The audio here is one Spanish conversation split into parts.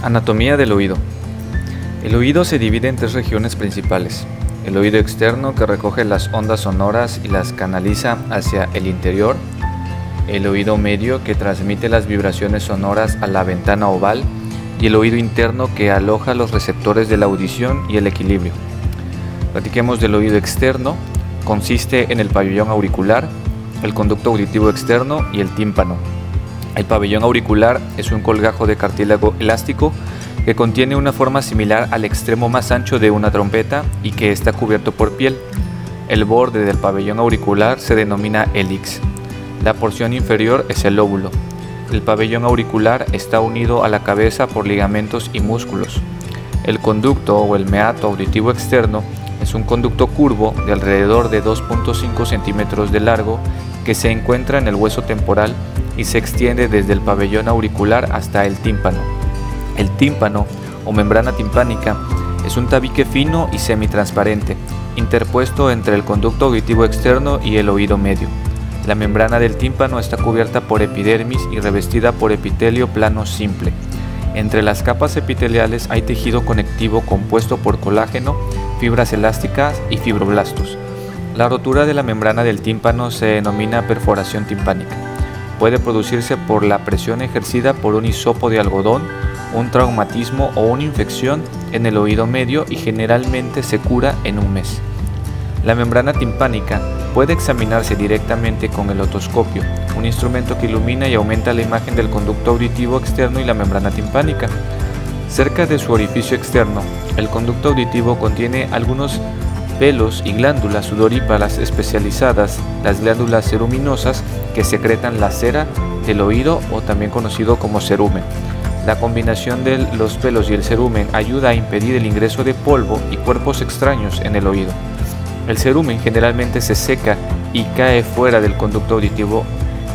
Anatomía del oído. El oído se divide en tres regiones principales. El oído externo, que recoge las ondas sonoras y las canaliza hacia el interior. El oído medio, que transmite las vibraciones sonoras a la ventana oval. Y el oído interno, que aloja los receptores de la audición y el equilibrio. Platiquemos del oído externo. Consiste en el pabellón auricular, el conducto auditivo externo y el tímpano. El pabellón auricular es un colgajo de cartílago elástico que contiene una forma similar al extremo más ancho de una trompeta y que está cubierto por piel. El borde del pabellón auricular se denomina hélix. La porción inferior es el lóbulo. El pabellón auricular está unido a la cabeza por ligamentos y músculos. El conducto o el meato auditivo externo es un conducto curvo de alrededor de 2.5 centímetros de largo que se encuentra en el hueso temporal y se extiende desde el pabellón auricular hasta el tímpano. El tímpano o membrana timpánica es un tabique fino y semitransparente, interpuesto entre el conducto auditivo externo y el oído medio. La membrana del tímpano está cubierta por epidermis y revestida por epitelio plano simple. Entre las capas epiteliales hay tejido conectivo compuesto por colágeno, fibras elásticas y fibroblastos. La rotura de la membrana del tímpano se denomina perforación timpánica. Puede producirse por la presión ejercida por un hisopo de algodón, un traumatismo o una infección en el oído medio y generalmente se cura en un mes. La membrana timpánica puede examinarse directamente con el otoscopio, un instrumento que ilumina y aumenta la imagen del conducto auditivo externo y la membrana timpánica. Cerca de su orificio externo, el conducto auditivo contiene algunos pelos y glándulas sudoríparas especializadas, las glándulas ceruminosas, que secretan la cera del oído o también conocido como cerumen. La combinación de los pelos y el cerumen ayuda a impedir el ingreso de polvo y cuerpos extraños en el oído. El cerumen generalmente se seca y cae fuera del conducto auditivo.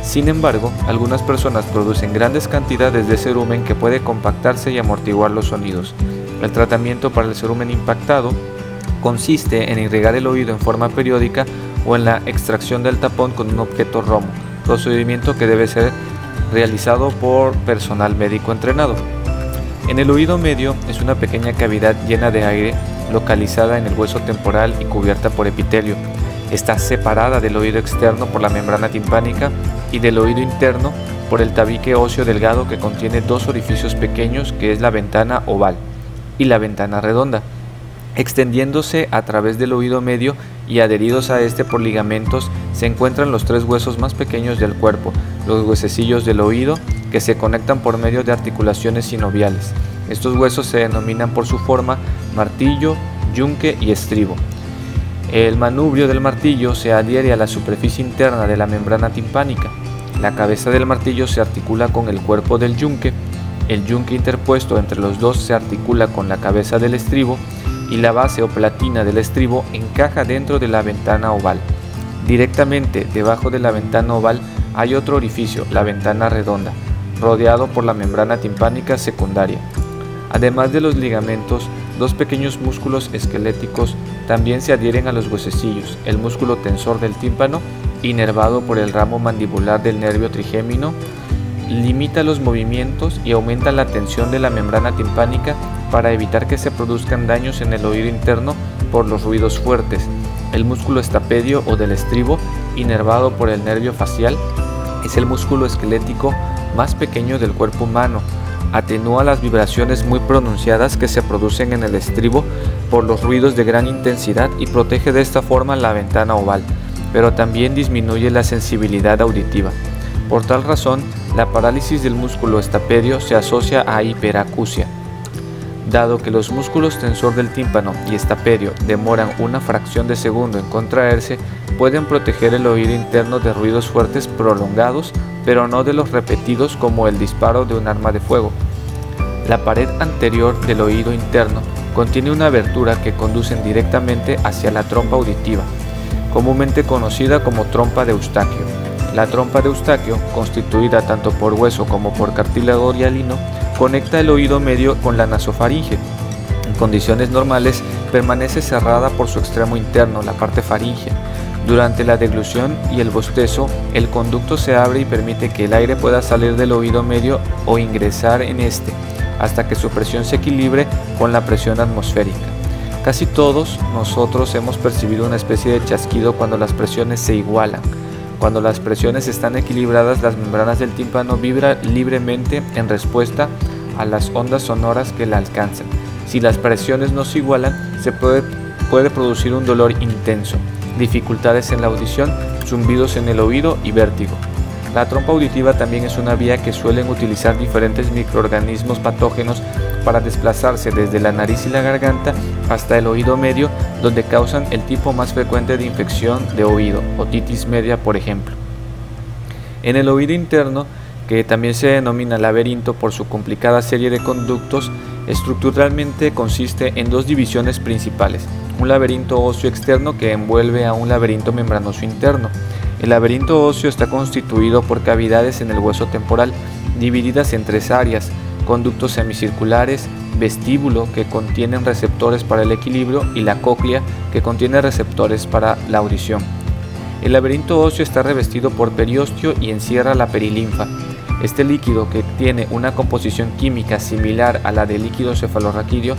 Sin embargo, algunas personas producen grandes cantidades de cerumen que puede compactarse y amortiguar los sonidos. El tratamiento para el cerumen impactado consiste en irrigar el oído en forma periódica o en la extracción del tapón con un objeto romo, procedimiento que debe ser realizado por personal médico entrenado. En el oído medio es una pequeña cavidad llena de aire localizada en el hueso temporal y cubierta por epitelio. Está separada del oído externo por la membrana timpánica y del oído interno por el tabique óseo delgado que contiene dos orificios pequeños, que es la ventana oval y la ventana redonda, extendiéndose a través del oído medio y adheridos a este por ligamentos se encuentran los tres huesos más pequeños del cuerpo, los huesecillos del oído, que se conectan por medio de articulaciones sinoviales. Estos huesos se denominan por su forma martillo, yunque y estribo. El manubrio del martillo se adhiere a la superficie interna de la membrana timpánica. La cabeza del martillo se articula con el cuerpo del yunque. El yunque interpuesto entre los dos se articula con la cabeza del estribo y la base o platina del estribo encaja dentro de la ventana oval. Directamente debajo de la ventana oval hay otro orificio, la ventana redonda, rodeado por la membrana timpánica secundaria. Además de los ligamentos, dos pequeños músculos esqueléticos también se adhieren a los huesecillos: el músculo tensor del tímpano, inervado por el ramo mandibular del nervio trigémino, limita los movimientos y aumenta la tensión de la membrana timpánica para evitar que se produzcan daños en el oído interno por los ruidos fuertes. El músculo estapedio o del estribo, inervado por el nervio facial, es el músculo esquelético más pequeño del cuerpo humano. Atenúa las vibraciones muy pronunciadas que se producen en el estribo por los ruidos de gran intensidad y protege de esta forma la ventana oval, pero también disminuye la sensibilidad auditiva. Por tal razón, la parálisis del músculo estapedio se asocia a hiperacusia. Dado que los músculos tensor del tímpano y estapedio demoran una fracción de segundo en contraerse, pueden proteger el oído interno de ruidos fuertes prolongados, pero no de los repetidos como el disparo de un arma de fuego. La pared anterior del oído interno contiene una abertura que conduce directamente hacia la trompa auditiva, comúnmente conocida como trompa de Eustaquio. La trompa de Eustaquio, constituida tanto por hueso como por cartílago hialino, conecta el oído medio con la nasofaringe. En condiciones normales permanece cerrada por su extremo interno, la parte faríngea. Durante la deglución y el bostezo, el conducto se abre y permite que el aire pueda salir del oído medio o ingresar en este. hasta que su presión se equilibre con la presión atmosférica. Casi todos nosotros hemos percibido una especie de chasquido cuando las presiones se igualan. Cuando las presiones están equilibradas, las membranas del tímpano vibran libremente en respuesta a las ondas sonoras que la alcanzan. Si las presiones no se igualan, se puede producir un dolor intenso, dificultades en la audición, zumbidos en el oído y vértigo. La trompa auditiva también es una vía que suelen utilizar diferentes microorganismos patógenos para desplazarse desde la nariz y la garganta hasta el oído medio, donde causan el tipo más frecuente de infección de oído, otitis media por ejemplo. En el oído interno, que también se denomina laberinto por su complicada serie de conductos, estructuralmente consiste en dos divisiones principales: un laberinto óseo externo que envuelve a un laberinto membranoso interno. El laberinto óseo está constituido por cavidades en el hueso temporal, divididas en tres áreas: conductos semicirculares, vestíbulo, que contienen receptores para el equilibrio, y la cóclea, que contiene receptores para la audición. El laberinto óseo está revestido por periósteo y encierra la perilinfa. Este líquido, que tiene una composición química similar a la del líquido cefalorraquídeo,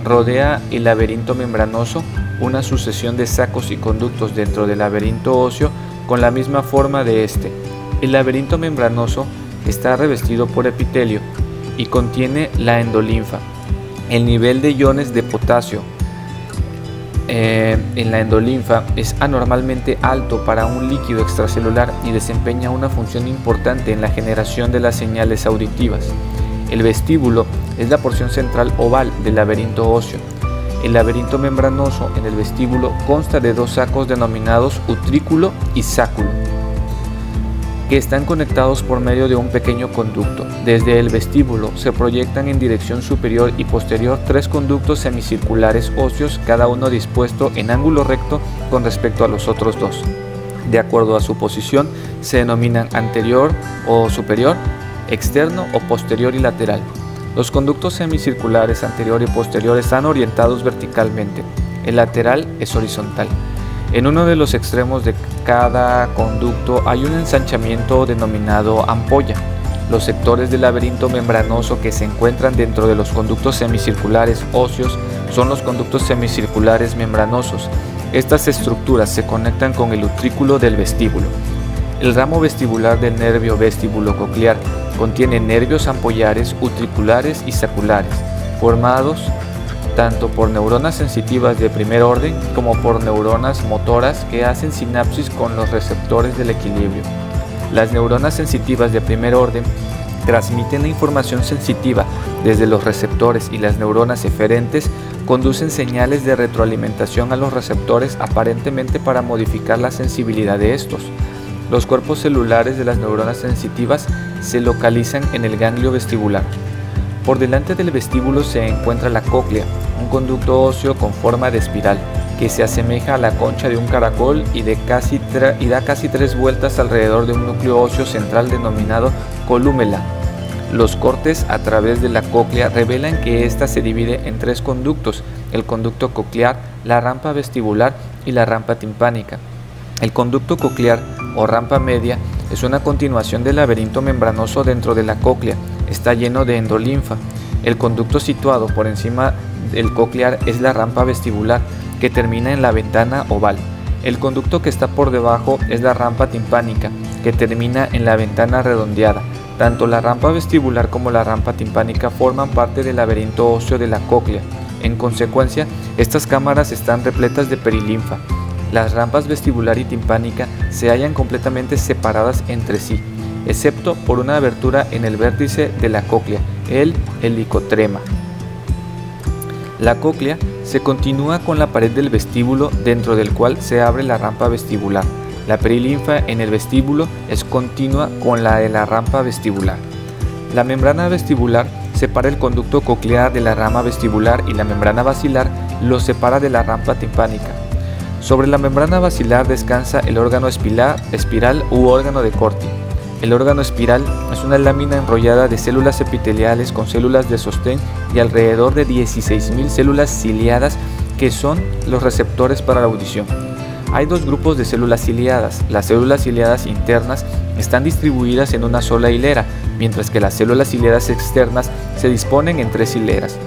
rodea el laberinto membranoso, una sucesión de sacos y conductos dentro del laberinto óseo con la misma forma de este. El laberinto membranoso está revestido por epitelio y contiene la endolinfa. El nivel de iones de potasio en la endolinfa es anormalmente alto para un líquido extracelular y desempeña una función importante en la generación de las señales auditivas. El vestíbulo es la porción central oval del laberinto óseo. El laberinto membranoso en el vestíbulo consta de dos sacos denominados utrículo y sáculo, que están conectados por medio de un pequeño conducto. Desde el vestíbulo se proyectan en dirección superior y posterior tres conductos semicirculares óseos, cada uno dispuesto en ángulo recto con respecto a los otros dos. De acuerdo a su posición, se denominan anterior o superior, externo o posterior y lateral. Los conductos semicirculares anterior y posterior están orientados verticalmente. El lateral es horizontal. En uno de los extremos de cada conducto hay un ensanchamiento denominado ampolla. Los sectores del laberinto membranoso que se encuentran dentro de los conductos semicirculares óseos son los conductos semicirculares membranosos. Estas estructuras se conectan con el utrículo del vestíbulo. El ramo vestibular del nervio vestibulo-coclear contiene nervios ampollares, utriculares y saculares, formados tanto por neuronas sensitivas de primer orden como por neuronas motoras que hacen sinapsis con los receptores del equilibrio. Las neuronas sensitivas de primer orden transmiten la información sensitiva desde los receptores y las neuronas eferentes conducen señales de retroalimentación a los receptores aparentemente para modificar la sensibilidad de estos. Los cuerpos celulares de las neuronas sensitivas se localizan en el ganglio vestibular. Por delante del vestíbulo se encuentra la cóclea, un conducto óseo con forma de espiral, que se asemeja a la concha de un caracol y da casi 3 vueltas alrededor de un núcleo óseo central denominado colúmela. Los cortes a través de la cóclea revelan que ésta se divide en 3 conductos: el conducto coclear, la rampa vestibular y la rampa timpánica. El conducto coclear o rampa media es una continuación del laberinto membranoso dentro de la cóclea. Está lleno de endolinfa. El conducto situado por encima del coclear es la rampa vestibular, que termina en la ventana oval. El conducto que está por debajo es la rampa timpánica, que termina en la ventana redondeada. Tanto la rampa vestibular como la rampa timpánica forman parte del laberinto óseo de la cóclea. En consecuencia, estas cámaras están repletas de perilinfa. Las rampas vestibular y timpánica se hallan completamente separadas entre sí, excepto por una abertura en el vértice de la cóclea, el helicotrema. La cóclea se continúa con la pared del vestíbulo, dentro del cual se abre la rampa vestibular. La perilinfa en el vestíbulo es continua con la de la rampa vestibular. La membrana vestibular separa el conducto coclear de la rama vestibular y la membrana basilar lo separa de la rampa timpánica. Sobre la membrana basilar descansa el órgano espiral u órgano de Corti. El órgano espiral es una lámina enrollada de células epiteliales con células de sostén y alrededor de 16.000 células ciliadas, que son los receptores para la audición. Hay 2 grupos de células ciliadas. Las células ciliadas internas están distribuidas en una sola hilera, mientras que las células ciliadas externas se disponen en 3 hileras.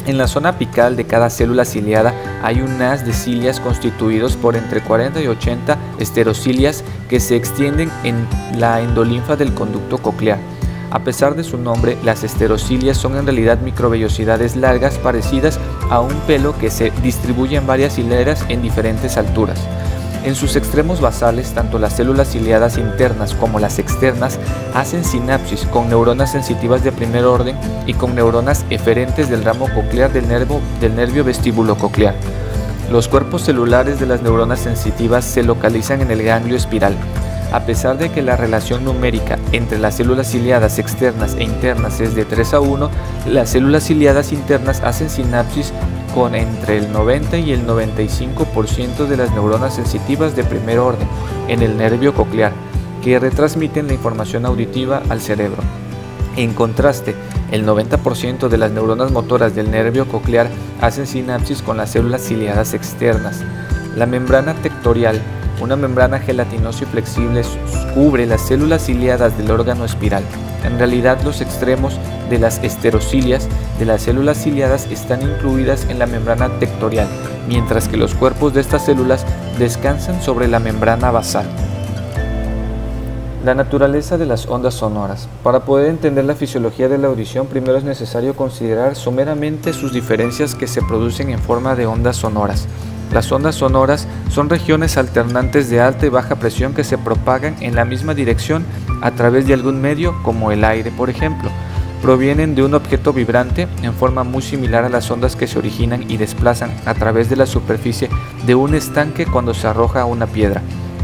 En la zona apical de cada célula ciliada hay un haz de cilias constituidos por entre 40 y 80 esterocilias que se extienden en la endolinfa del conducto coclear. A pesar de su nombre, las esterocilias son en realidad microvellosidades largas parecidas a un pelo que se distribuye en varias hileras en diferentes alturas. En sus extremos basales, tanto las células ciliadas internas como las externas hacen sinapsis con neuronas sensitivas de primer orden y con neuronas eferentes del ramo coclear del nervio vestibulococlear. Los cuerpos celulares de las neuronas sensitivas se localizan en el ganglio espiral. A pesar de que la relación numérica entre las células ciliadas externas e internas es de 3 a 1, las células ciliadas internas hacen sinapsis con entre el 90 y el 95% de las neuronas sensitivas de primer orden en el nervio coclear, que retransmiten la información auditiva al cerebro. En contraste, el 90% de las neuronas motoras del nervio coclear hacen sinapsis con las células ciliadas externas. La membrana tectorial, una membrana gelatinosa y flexible, cubre las células ciliadas del órgano espiral. En realidad, los extremos de las esterocilias de las células ciliadas están incluidas en la membrana tectorial, mientras que los cuerpos de estas células descansan sobre la membrana basal. La naturaleza de las ondas sonoras. Para poder entender la fisiología de la audición, primero es necesario considerar someramente sus diferencias que se producen en forma de ondas sonoras. Las ondas sonoras son regiones alternantes de alta y baja presión que se propagan en la misma dirección a través de algún medio, como el aire, por ejemplo. Provienen de un objeto vibrante en forma muy similar a las ondas que se originan y desplazan a través de la superficie de un estanque cuando se arroja una piedra.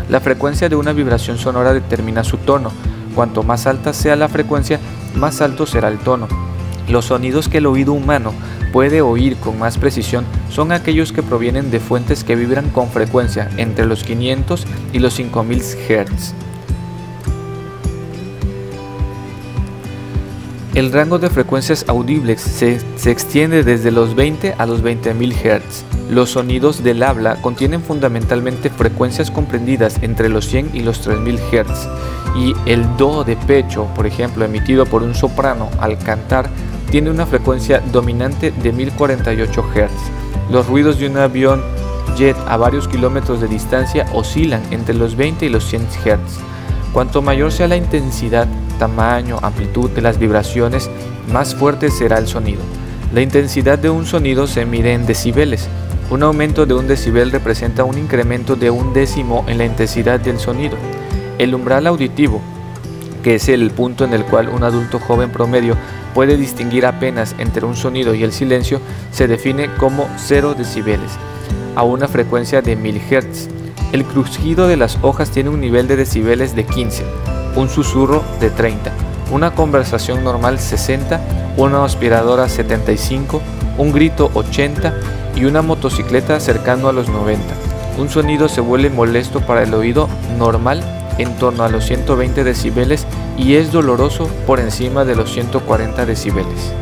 La frecuencia de una vibración sonora determina su tono. Cuanto más alta sea la frecuencia, más alto será el tono. Los sonidos que el oído humano puede oír con más precisión son aquellos que provienen de fuentes que vibran con frecuencia entre los 500 y los 5000 Hz. El rango de frecuencias audibles se extiende desde los 20 a los 20.000 Hz. Los sonidos del habla contienen fundamentalmente frecuencias comprendidas entre los 100 y los 3000 Hz, y el do de pecho, por ejemplo, emitido por un soprano al cantar, tiene una frecuencia dominante de 1048 Hz. Los ruidos de un avión jet a varios kilómetros de distancia oscilan entre los 20 y los 100 Hz. Cuanto mayor sea la intensidad, tamaño, amplitud de las vibraciones, más fuerte será el sonido. La intensidad de un sonido se mide en decibeles. Un aumento de 1 decibel representa un incremento de 1 décimo en la intensidad del sonido. El umbral auditivo, que es el punto en el cual un adulto joven promedio puede distinguir apenas entre un sonido y el silencio, se define como 0 decibeles, a una frecuencia de 1000 Hz. El crujido de las hojas tiene un nivel de decibeles de 15, un susurro de 30, una conversación normal 60, una aspiradora 75, un grito 80 y una motocicleta cercano a los 90. Un sonido se vuelve molesto para el oído normal en torno a los 120 decibeles y es doloroso por encima de los 140 decibeles.